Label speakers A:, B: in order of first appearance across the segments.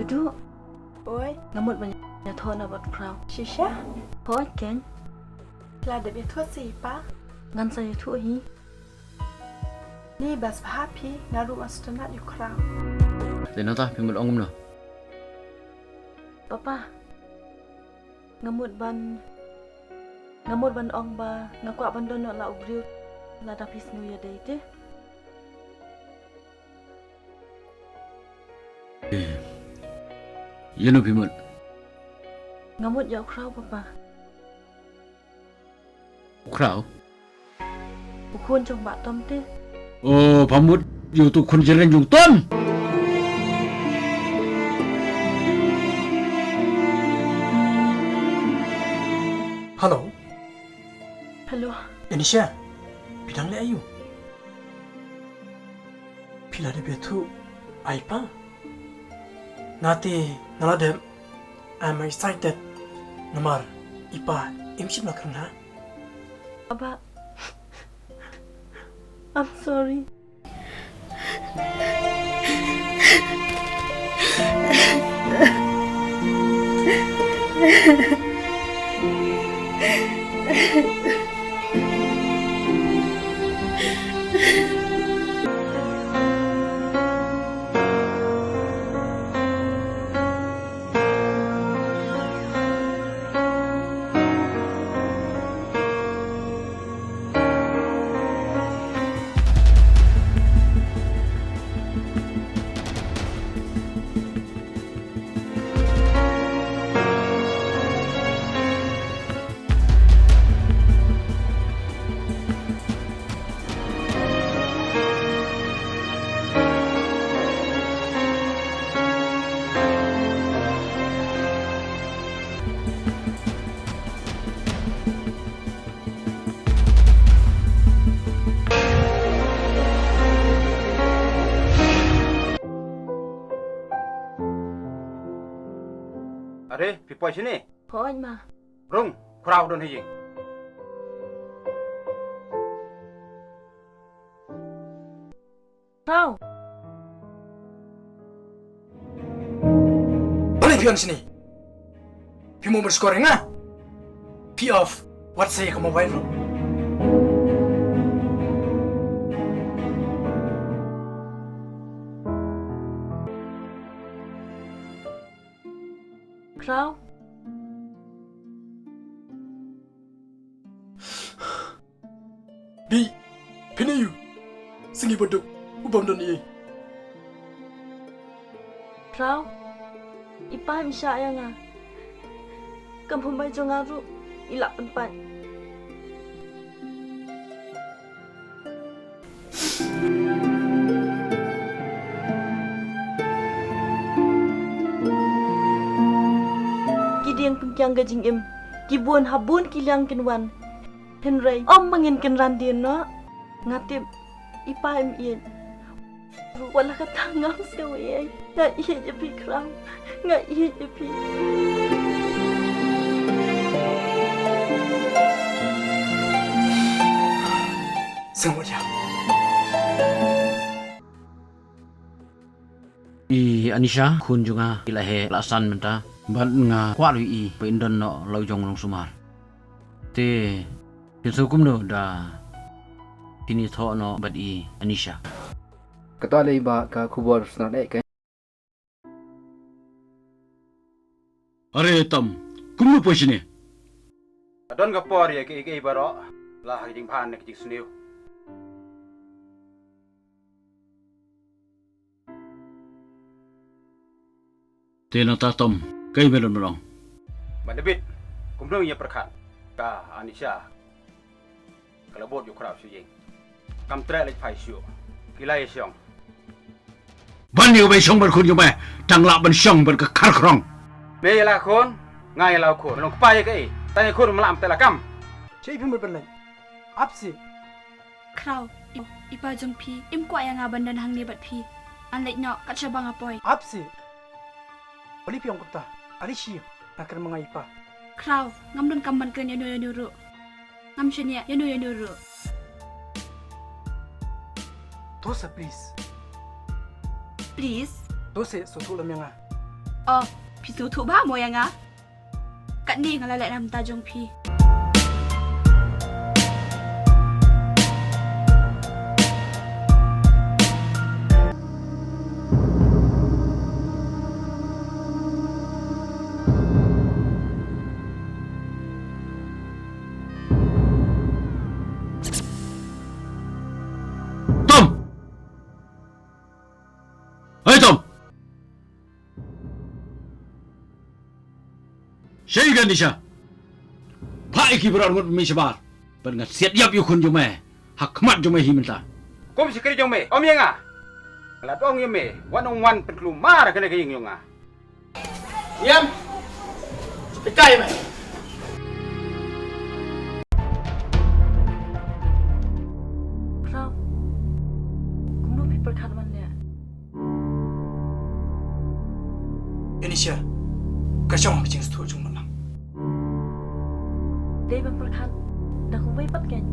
A: Duduk.
B: Oi,
A: Ngamut banyak thon about crowd.
B: Shisha?
A: Hoi ken.
B: Lah ada betul sih, Pak.
A: Ngan saya tu hi.
B: Ni bas happy ngaru astronot you crowd.
C: Then ta pimul ongum no.
A: Papa. Ngamut ban ong ba ngakwa ban don la ubriu la da pis new year day te.
C: Yenu pimul.
A: Ngamut yau crowd papa.
C: Ukraw.
A: Ukun trong ba tom te.
C: Oh, pamut yu tu kun jeren jung tom.
D: Hello,
A: Hello.
D: Anisha. Bidang le ayu. Pila de betu aipa. Nati naladem. I'm excited. Namar ipa imship na karna.
A: Papa. I'm sorry.
E: Are, pipoi sini.
A: Hoi ma.
E: Rung, kurau don hijing.
A: Crowd.
D: Balik pion sini. Pimu berskoreng ah. Pi off. What say kamu viral?
A: Crowd.
D: Bi, pini you. Singi boduk. Ubam don ye.
A: Crowd. Ipa misya yang ah. Kamu mai jongaru ilak penpan. Kidiang pengkiang gajing im. Kibuan habun kiliang kinwan. Henry, om mangin kinran din no. Ngatip ipa im ien. Wala kata ngam sewe. Nga iya jepi kram. Nga iya jepi.
D: Semua dia.
C: Anisha kun junga ilahe lasan menta. Ban nga kwa lui pe indon no lau jong long sumar. Te pinsukum no da kini tho no bat Anisha.
F: Ketua leba ka kubur senat ke.
C: Are tam, kumnu po sini.
E: Don kapor ya ke baro. Lah hijing pan nek jing suniu.
C: Te na ta tom, kai melon melong.
E: Mandebit, kumnung ya perkat. Ka Anisha. Kalau bot yu kurau sujing. Kam tre lek pai syu. Kilai siong.
C: Ban yu bai song ban kun yu bai, tang la ban song ban ka khar krong.
E: Me la kon, ngai la kon. Long pai ke. Tanya kon melam tela kam.
D: Cai pimu berlai. Apsi.
G: Crowd. Ipa jong pi. Im kwa yang aban dan hang ni bat pi. An lek nyok kat syabang apoy.
D: Apsi. Balik pion kota. Alicia. Nakar mga ipa.
G: Crowd. Ngam don kamban kren yanu ru. Ngam syania yanu ru.
D: Tosa please.
G: Please.
D: Tose sotu lam yang ah.
G: Oh, pi tu tu ba mo yang ah. Kat ni ngalalek nam ta jong pi.
C: Tom! Hei Tom! Siya kan Nisha? Pai ki berar mut mi sebar. Berngat siat yap yu kun jume. Hakmat jume himenta.
E: Kum sikri jong me. Om yang ah. Lat ong yang me. Wan ong wan penklu mar kena kaying yung ah.
D: Yam. Pikai me.
A: Krau. Kumno pi perkat man le.
D: Indonesia. Kacang macam tu cuma lang.
A: Dei ban perkat. Dah ku wei pat kan.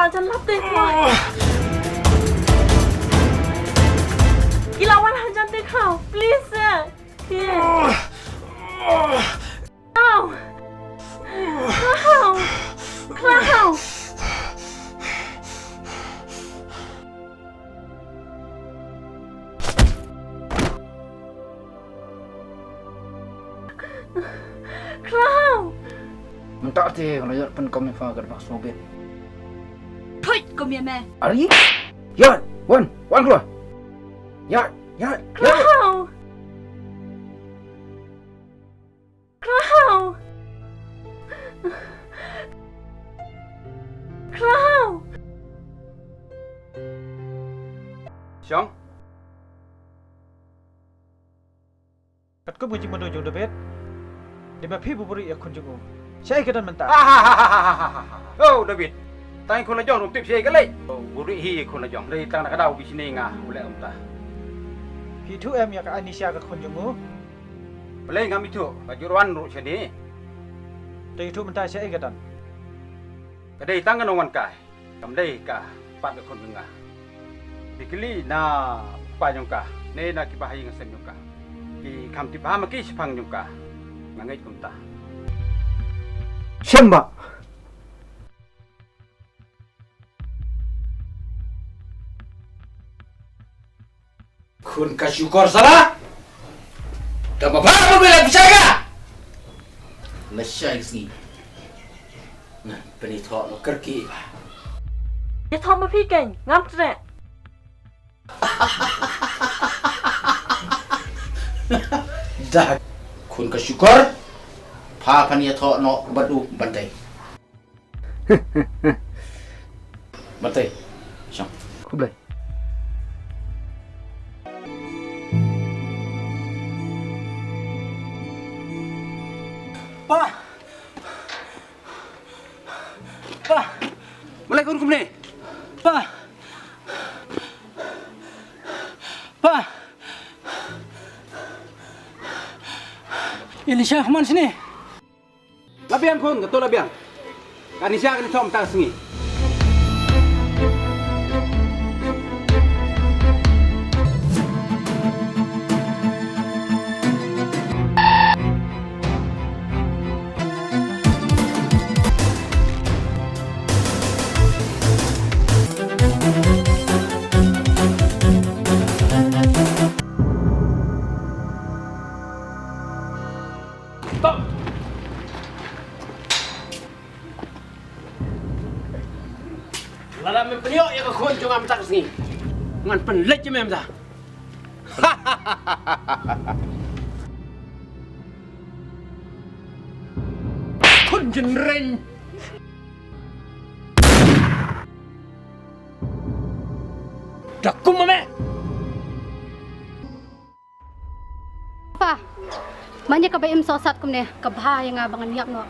A: Jangan lapte kau. Ilawan hanjan te kau, please. Yeah. Kau. Kau. Kau.
F: Mentak te kalau yak pen komen fa kat bak sobet.
G: Put, kom je mee.
F: Ari? Ya, wan keluar. Ya.
A: Kau.
E: Siang.
H: Kat ko bunyi modo jong debet. Dia mapi buburi ya kun jungu. Saya kedan mentah.
E: Oh, David. Tangคนละย่องตบเชกันเลยบุรีฮีคนละย่องเลยตั้งนักดาวบิชเนงาบุเล่อมตา
H: Pi tu em ya ka Anisha ka kun jungu.
E: บุเล่งามิทุกจุรวันรุชนี
H: Tapi tu mentah saya kedan.
E: ก็ได้ตั้งกันวันกายกำได้กาปัดกับคนหนึ่งอ่ะบิกลี่นาปายงกาเนนาคิบาฮิงเซนยงกากีคำที่พามากี้สิพังยงกางังไงกุมตา
F: Siapa?
D: Kun kasyukor salah. Dah apa bila bicara?
C: Lesya sini. Nah, penithok lo kerki.
A: Ya thom ma phi keng, ngam tre.
C: Dah kun kasyukor. Pa panithok no badu bantai. Bantai. Syang.
F: Kublai.
E: Pa, mulai kau hukum ni.
D: Elisha, man sini.
E: Labian kun, ketua labian. Kanisya kan som tak sengi.
C: Lada mempeliok ya ke kun junga mentak sengi. Ngan penlej je mem dah. Kun jenreng. Dah kum mame.
I: Pa, manya ka ba im sosat kum ne kabha yang abangan yap no.